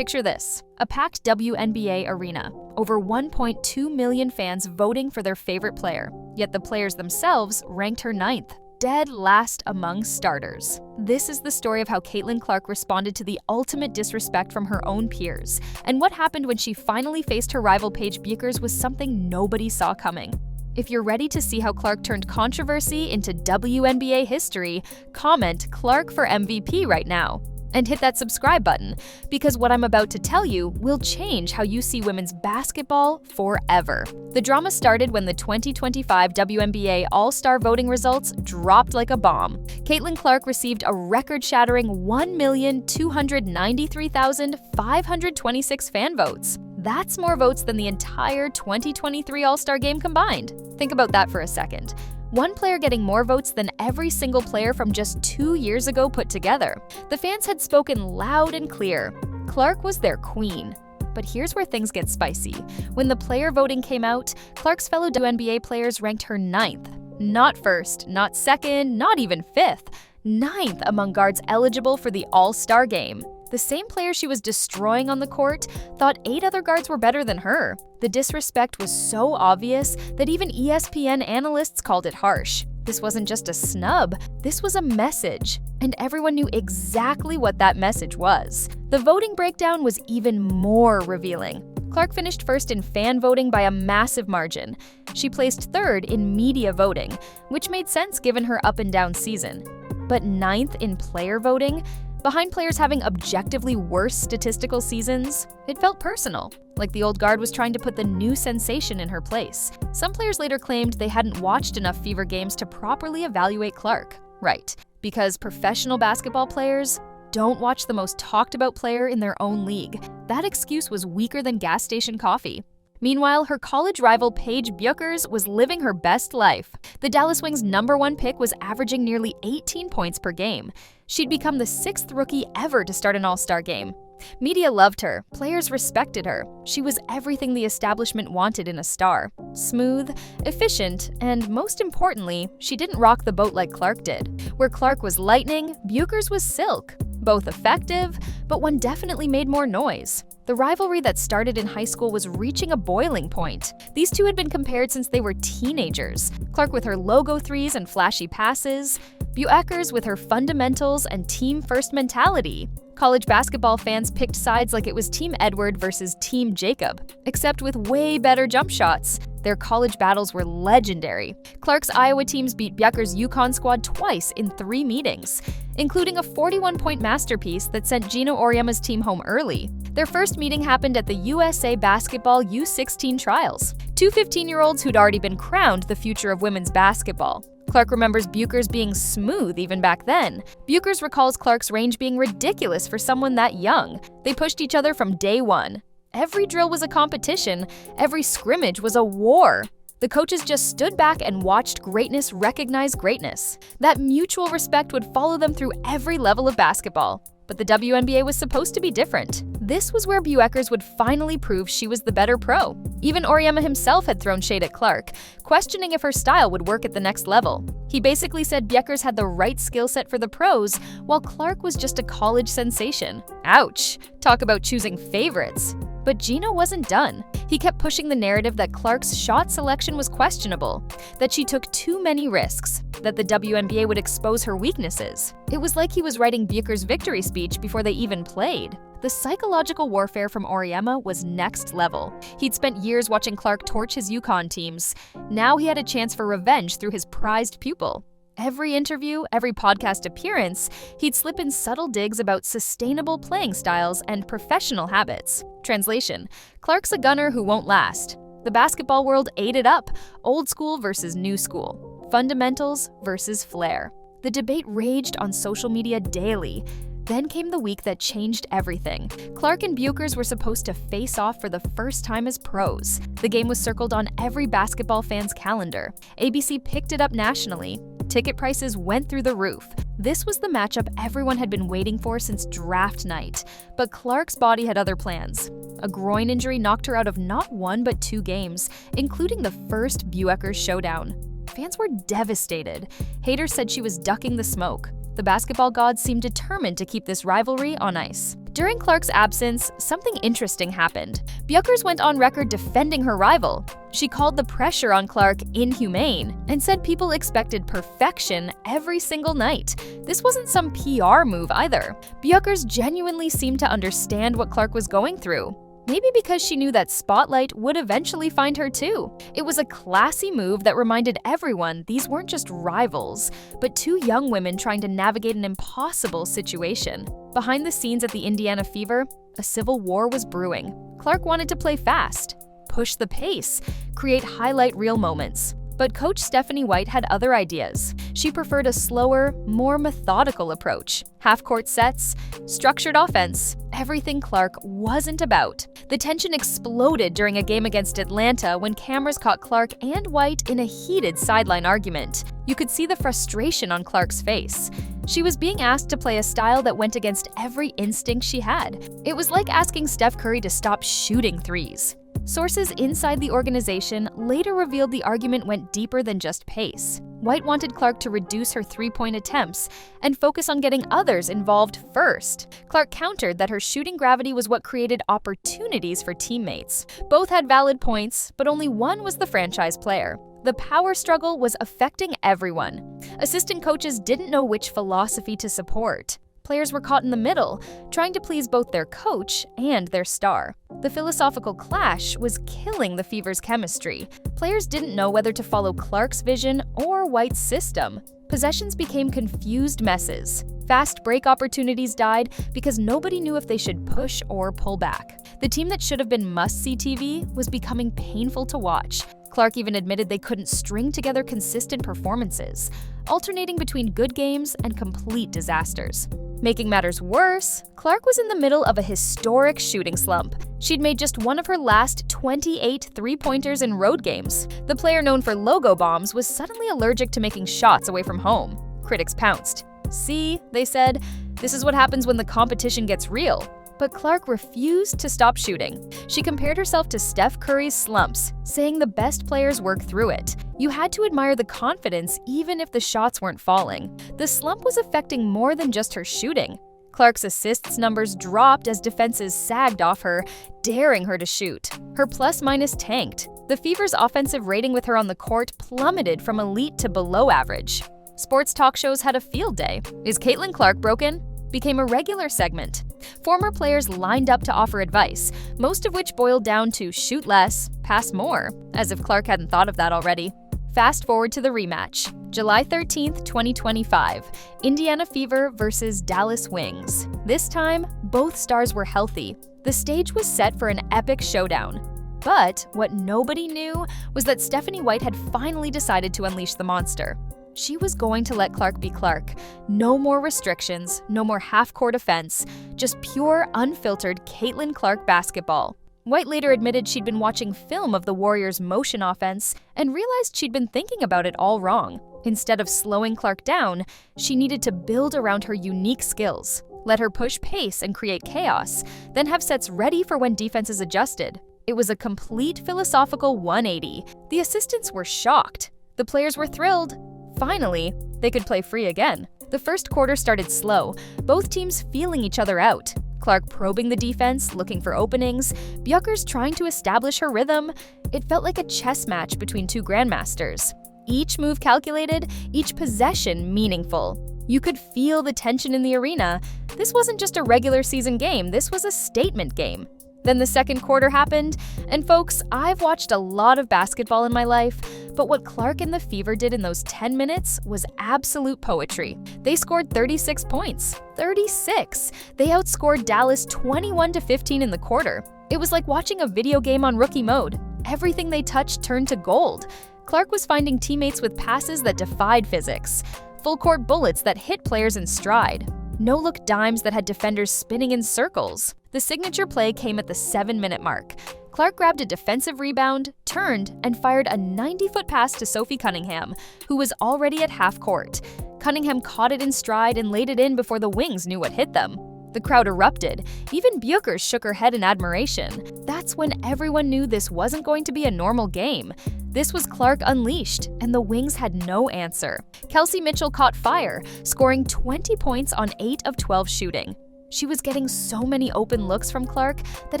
Picture this: a packed WNBA arena, over 1.2 million fans voting for their favorite player, yet the players themselves ranked her 9th, dead last among starters. This is the story of how Caitlin Clark responded to the ultimate disrespect from her own peers, and what happened when she finally faced her rival Paige Bueckers was something nobody saw coming. If you're ready to see how Clark turned controversy into WNBA history, comment Clark for MVP right now. And hit that subscribe button, because what I'm about to tell you will change how you see women's basketball forever. The drama started when the 2025 WNBA All-Star voting results dropped like a bomb. Caitlin Clark received a record-shattering 1,293,526 fan votes. That's more votes than the entire 2023 All-Star Game combined. Think about that for a second. One player getting more votes than every single player from just 2 years ago put together. The fans had spoken loud and clear. Clark was their queen. But here's where things get spicy. When the player voting came out, Clark's fellow WNBA players ranked her 9th. Not 1st, not 2nd, not even 5th. 9th among guards eligible for the All-Star Game. The same player she was destroying on the court thought 8 other guards were better than her. The disrespect was so obvious that even ESPN analysts called it harsh. This wasn't just a snub, this was a message, and everyone knew exactly what that message was. The voting breakdown was even more revealing. Clark finished 1st in fan voting by a massive margin. She placed 3rd in media voting, which made sense given her up-and-down season. But 9th in player voting? Behind players having objectively worse statistical seasons, it felt personal, like the old guard was trying to put the new sensation in her place. Some players later claimed they hadn't watched enough Fever games to properly evaluate Clark. Right, because professional basketball players don't watch the most talked about player in their own league. That excuse was weaker than gas station coffee. Meanwhile, her college rival Paige Bueckers was living her best life. The Dallas Wings' #1 pick was averaging nearly 18 points per game. She'd become the 6th rookie ever to start an All-Star game. Media loved her, players respected her. She was everything the establishment wanted in a star. Smooth, efficient, and most importantly, she didn't rock the boat like Clark did. Where Clark was lightning, Bueckers was silk. Both effective, but one definitely made more noise. The rivalry that started in high school was reaching a boiling point. These two had been compared since they were teenagers. Clark with her logo threes and flashy passes, Bueckers with her fundamentals and team-first mentality. College basketball fans picked sides like it was Team Edward versus Team Jacob, except with way better jump shots. Their college battles were legendary. Clark's Iowa teams beat Bueckers' UConn squad twice in 3 meetings, including a 41-point masterpiece that sent Geno Auriemma's team home early. Their first meeting happened at the USA Basketball U16 trials. 2 15-year-olds who'd already been crowned the future of women's basketball. Clark remembers Bueckers being smooth even back then. Bueckers recalls Clark's range being ridiculous for someone that young. They pushed each other from day one. Every drill was a competition, every scrimmage was a war. The coaches just stood back and watched greatness recognize greatness. That mutual respect would follow them through every level of basketball. But the WNBA was supposed to be different. This was where Bueckers would finally prove she was the better pro. Even Auriemma himself had thrown shade at Clark, questioning if her style would work at the next level. He basically said Bueckers had the right skill set for the pros, while Clark was just a college sensation. Ouch! Talk about choosing favorites. But Geno wasn't done. He kept pushing the narrative that Clark's shot selection was questionable, that she took too many risks, that the WNBA would expose her weaknesses. It was like he was writing Bueckers' victory speech before they even played. The psychological warfare from Auriemma was next level. He'd spent years watching Clark torch his UConn teams. Now he had a chance for revenge through his prized pupil. Every interview, every podcast appearance, he'd slip in subtle digs about sustainable playing styles and professional habits. Translation: Clark's a gunner who won't last. The basketball world ate it up, old school versus new school, fundamentals versus flair. The debate raged on social media daily. Then came the week that changed everything. Clark and Bueckers were supposed to face off for the first time as pros. The game was circled on every basketball fan's calendar. ABC picked it up nationally. Ticket prices went through the roof. This was the matchup everyone had been waiting for since draft night. But Clark's body had other plans. A groin injury knocked her out of not 1 but 2 games, including the first Bueckers showdown. Fans were devastated. Haters said she was ducking the smoke. The basketball gods seemed determined to keep this rivalry on ice. During Clark's absence, something interesting happened. Bueckers went on record defending her rival. She called the pressure on Clark inhumane and said people expected perfection every single night. This wasn't some PR move either. Bueckers genuinely seemed to understand what Clark was going through. Maybe because she knew that spotlight would eventually find her too. It was a classy move that reminded everyone these weren't just rivals, but two young women trying to navigate an impossible situation. Behind the scenes at the Indiana Fever, a civil war was brewing. Clark wanted to play fast, push the pace, create highlight reel moments. But Coach Stephanie White had other ideas. She preferred a slower, more methodical approach. Half-court sets, structured offense, everything Clark wasn't about. The tension exploded during a game against Atlanta when cameras caught Clark and White in a heated sideline argument. You could see the frustration on Clark's face. She was being asked to play a style that went against every instinct she had. It was like asking Steph Curry to stop shooting threes. Sources inside the organization later revealed the argument went deeper than just pace. White wanted Clark to reduce her three-point attempts and focus on getting others involved first. Clark countered that her shooting gravity was what created opportunities for teammates. Both had valid points, but only one was the franchise player. The power struggle was affecting everyone. Assistant coaches didn't know which philosophy to support. Players were caught in the middle, trying to please both their coach and their star. The philosophical clash was killing the Fever's chemistry. Players didn't know whether to follow Clark's vision or White's system. Possessions became confused messes. Fast break opportunities died because nobody knew if they should push or pull back. The team that should have been must-see TV was becoming painful to watch. Clark even admitted they couldn't string together consistent performances, alternating between good games and complete disasters. Making matters worse, Clark was in the middle of a historic shooting slump. She'd made just one of her last 28 three-pointers in road games. The player known for logo bombs was suddenly allergic to making shots away from home. Critics pounced. "See," they said, "this is what happens when the competition gets real." But Clark refused to stop shooting. She compared herself to Steph Curry's slumps, saying the best players work through it. You had to admire the confidence even if the shots weren't falling. The slump was affecting more than just her shooting. Clark's assists numbers dropped as defenses sagged off her, daring her to shoot. Her plus-minus tanked. The Fever's offensive rating with her on the court plummeted from elite to below average. Sports talk shows had a field day. "Is Caitlin Clark broken?" became a regular segment. Former players lined up to offer advice, most of which boiled down to shoot less, pass more, as if Clark hadn't thought of that already. Fast forward to the rematch. July 13th, 2025, Indiana Fever versus Dallas Wings. This time, both stars were healthy. The stage was set for an epic showdown. But what nobody knew was that Stephanie White had finally decided to unleash the monster. She was going to let Clark be Clark. No more restrictions, no more half-court offense, just pure, unfiltered Caitlin Clark basketball. White later admitted she'd been watching film of the Warriors' motion offense and realized she'd been thinking about it all wrong. Instead of slowing Clark down, she needed to build around her unique skills. Let her push pace and create chaos, then have sets ready for when defenses adjusted. It was a complete philosophical 180. The assistants were shocked. The players were thrilled. Finally, they could play free again. The first quarter started slow, both teams feeling each other out. Clark probing the defense, looking for openings, Bueckers trying to establish her rhythm. It felt like a chess match between two grandmasters. Each move calculated, each possession meaningful. You could feel the tension in the arena. This wasn't just a regular season game, this was a statement game. Then the second quarter happened, and folks, I've watched a lot of basketball in my life, but what Clark and the Fever did in those 10 minutes was absolute poetry. They scored 36 points. 36! They outscored Dallas 21-15 in the quarter. It was like watching a video game on rookie mode. Everything they touched turned to gold. Clark was finding teammates with passes that defied physics, full-court bullets that hit players in stride, no-look dimes that had defenders spinning in circles. The signature play came at the 7-minute mark. Clark grabbed a defensive rebound, turned, and fired a 90-foot pass to Sophie Cunningham, who was already at half court. Cunningham caught it in stride and laid it in before the Wings knew what hit them. The crowd erupted. Even Bueckers shook her head in admiration. That's when everyone knew this wasn't going to be a normal game. This was Clark unleashed, and the Wings had no answer. Kelsey Mitchell caught fire, scoring 20 points on 8 of 12 shooting. She was getting so many open looks from Clark that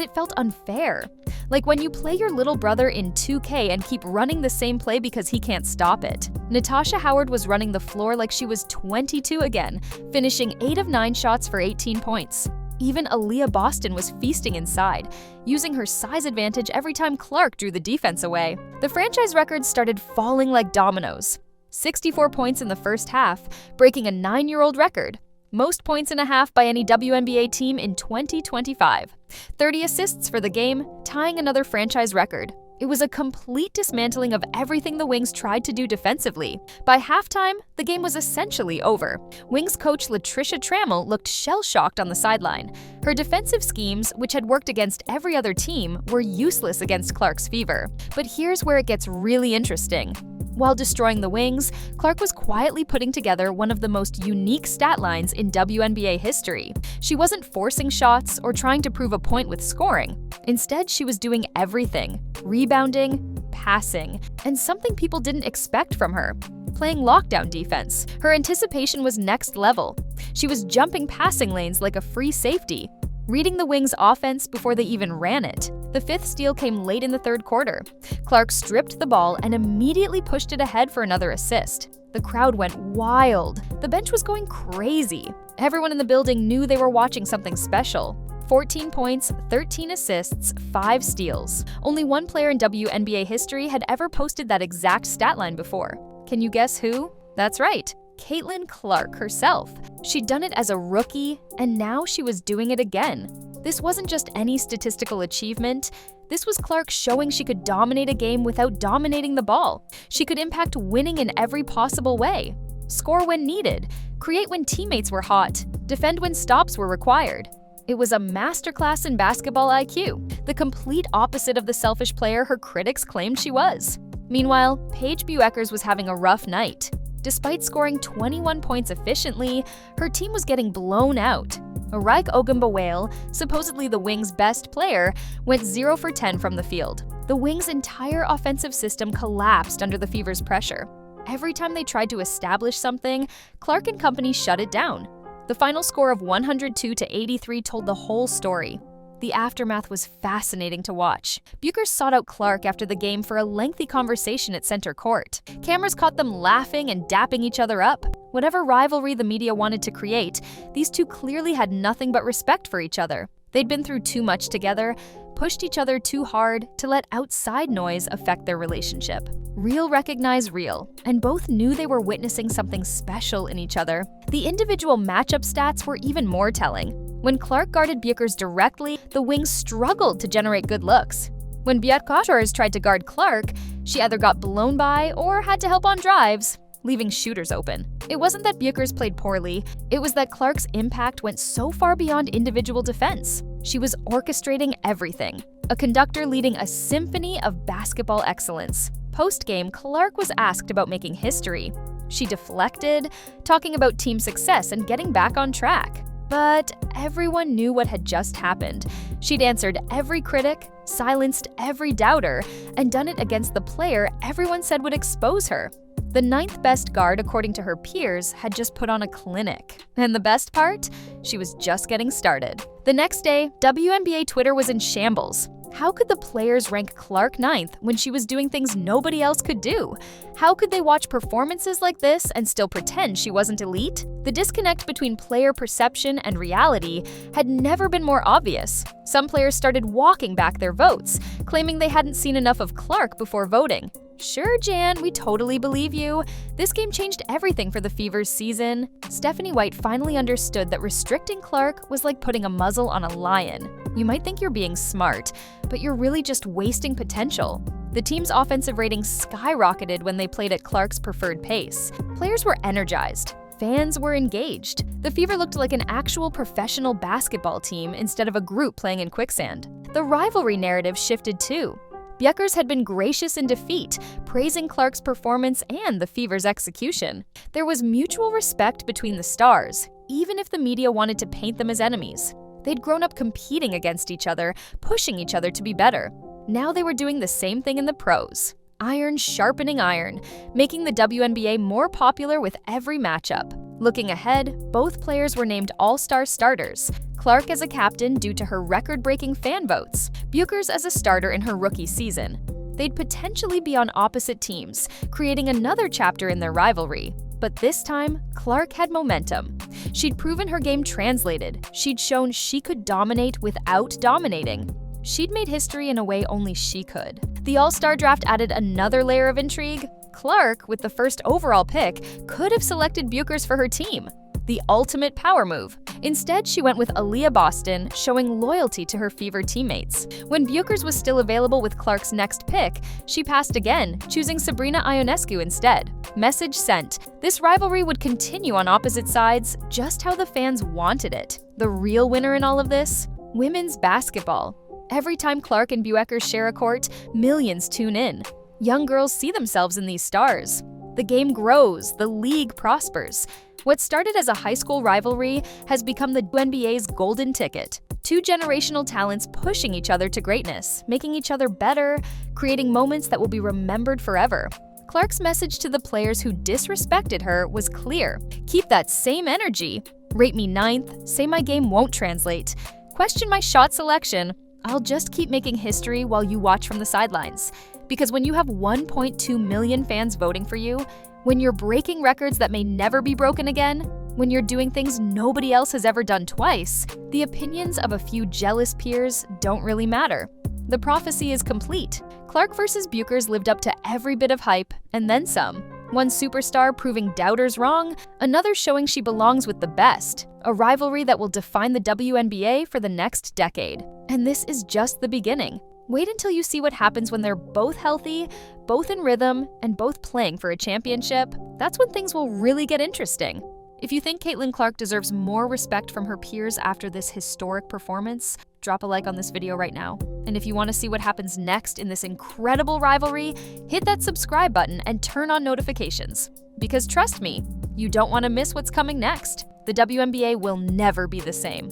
it felt unfair. Like when you play your little brother in 2K and keep running the same play because he can't stop it. Natasha Howard was running the floor like she was 22 again, finishing 8 of 9 shots for 18 points. Even Aaliyah Boston was feasting inside, using her size advantage every time Clark drew the defense away. The franchise records started falling like dominoes. 64 points in the first half, breaking a 9-year-old record. Most points in a half by any WNBA team in 2025. 30 assists for the game, tying another franchise record. It was a complete dismantling of everything the Wings tried to do defensively. By halftime, the game was essentially over. Wings coach Latricia Trammell looked shell-shocked on the sideline. Her defensive schemes, which had worked against every other team, were useless against Clark's Fever. But here's where it gets really interesting. While destroying the Wings, Clark was quietly putting together one of the most unique stat lines in WNBA history. She wasn't forcing shots or trying to prove a point with scoring. Instead, she was doing everything: rebounding, passing, and something people didn't expect from her: playing lockdown defense. Her anticipation was next level. She was jumping passing lanes like a free safety, reading the Wings' offense before they even ran it. The 5th steal came late in the 3rd quarter. Clark stripped the ball and immediately pushed it ahead for another assist. The crowd went wild. The bench was going crazy. Everyone in the building knew they were watching something special. 14 points, 13 assists, 5 steals. Only one player in WNBA history had ever posted that exact stat line before. Can you guess who? That's right, Caitlin Clark herself. She'd done it as a rookie, and now she was doing it again. This wasn't just any statistical achievement. This was Clark showing she could dominate a game without dominating the ball. She could impact winning in every possible way. Score when needed, create when teammates were hot, defend when stops were required. It was a masterclass in basketball IQ, the complete opposite of the selfish player her critics claimed she was. Meanwhile, Paige Bueckers was having a rough night. Despite scoring 21 points efficiently, her team was getting blown out. Araik Ogunbowale, supposedly the Wings' best player, went 0 for 10 from the field. The Wings' entire offensive system collapsed under the Fever's pressure. Every time they tried to establish something, Clark and company shut it down. The final score of 102-83 told the whole story. The aftermath was fascinating to watch. Bueckers sought out Clark after the game for a lengthy conversation at center court. Cameras caught them laughing and dapping each other up. Whatever rivalry the media wanted to create, these two clearly had nothing but respect for each other. They'd been through too much together, pushed each other too hard to let outside noise affect their relationship. Real recognize real, and both knew they were witnessing something special in each other. The individual matchup stats were even more telling. When Clark guarded Bueckers directly, the Wings struggled to generate good looks. When Bueckers tried to guard Clark, she either got blown by or had to help on drives, leaving shooters open. It wasn't that Bueckers played poorly, it was that Clark's impact went so far beyond individual defense. She was orchestrating everything, a conductor leading a symphony of basketball excellence. Post-game, Clark was asked about making history. She deflected, talking about team success and getting back on track. But everyone knew what had just happened. She'd answered every critic, silenced every doubter, and done it against the player everyone said would expose her. The 9th best guard, according to her peers, had just put on a clinic. And the best part? She was just getting started. The next day, WNBA Twitter was in shambles. How could the players rank Clark 9th when she was doing things nobody else could do? How could they watch performances like this and still pretend she wasn't elite? The disconnect between player perception and reality had never been more obvious. Some players started walking back their votes, claiming they hadn't seen enough of Clark before voting. Sure, Jan, we totally believe you. This game changed everything for the Fever's season. Stephanie White finally understood that restricting Clark was like putting a muzzle on a lion. You might think you're being smart, but you're really just wasting potential. The team's offensive rating skyrocketed when they played at Clark's preferred pace. Players were energized. Fans were engaged. The Fever looked like an actual professional basketball team instead of a group playing in quicksand. The rivalry narrative shifted too. Bueckers had been gracious in defeat, praising Clark's performance and the Fever's execution. There was mutual respect between the stars, even if the media wanted to paint them as enemies. They'd grown up competing against each other, pushing each other to be better. Now they were doing the same thing in the pros. Iron sharpening iron, making the WNBA more popular with every matchup. Looking ahead, both players were named All-Star starters. Clark as a captain due to her record-breaking fan votes, Bueckers as a starter in her rookie season. They'd potentially be on opposite teams, creating another chapter in their rivalry. But this time, Clark had momentum. She'd proven her game translated. She'd shown she could dominate without dominating. She'd made history in a way only she could. The All-Star draft added another layer of intrigue. Clark, with the first overall pick, could have selected Bueckers for her team. The ultimate power move. Instead, she went with Aaliyah Boston, showing loyalty to her Fever teammates. When Bueckers was still available with Clark's next pick, she passed again, choosing Sabrina Ionescu instead. Message sent. This rivalry would continue on opposite sides, just how the fans wanted it. The real winner in all of this? Women's basketball. Every time Clark and Bueckers share a court, millions tune in. Young girls see themselves in these stars. The game grows, the league prospers. What started as a high school rivalry has become the WNBA's golden ticket. Two generational talents pushing each other to greatness, making each other better, creating moments that will be remembered forever. Clark's message to the players who disrespected her was clear. Keep that same energy. Rate me 9th, say my game won't translate. Question my shot selection. I'll just keep making history while you watch from the sidelines. Because when you have 1.2 million fans voting for you, when you're breaking records that may never be broken again, when you're doing things nobody else has ever done twice, the opinions of a few jealous peers don't really matter. The prophecy is complete. Clark versus Bueckers lived up to every bit of hype, and then some. One superstar proving doubters wrong, another showing she belongs with the best. A rivalry that will define the WNBA for the next decade. And this is just the beginning. Wait until you see what happens when they're both healthy, both in rhythm, and both playing for a championship. That's when things will really get interesting. If you think Caitlin Clark deserves more respect from her peers after this historic performance, drop a like on this video right now. And if you want to see what happens next in this incredible rivalry, hit that subscribe button and turn on notifications. Because trust me, you don't want to miss what's coming next. The WNBA will never be the same.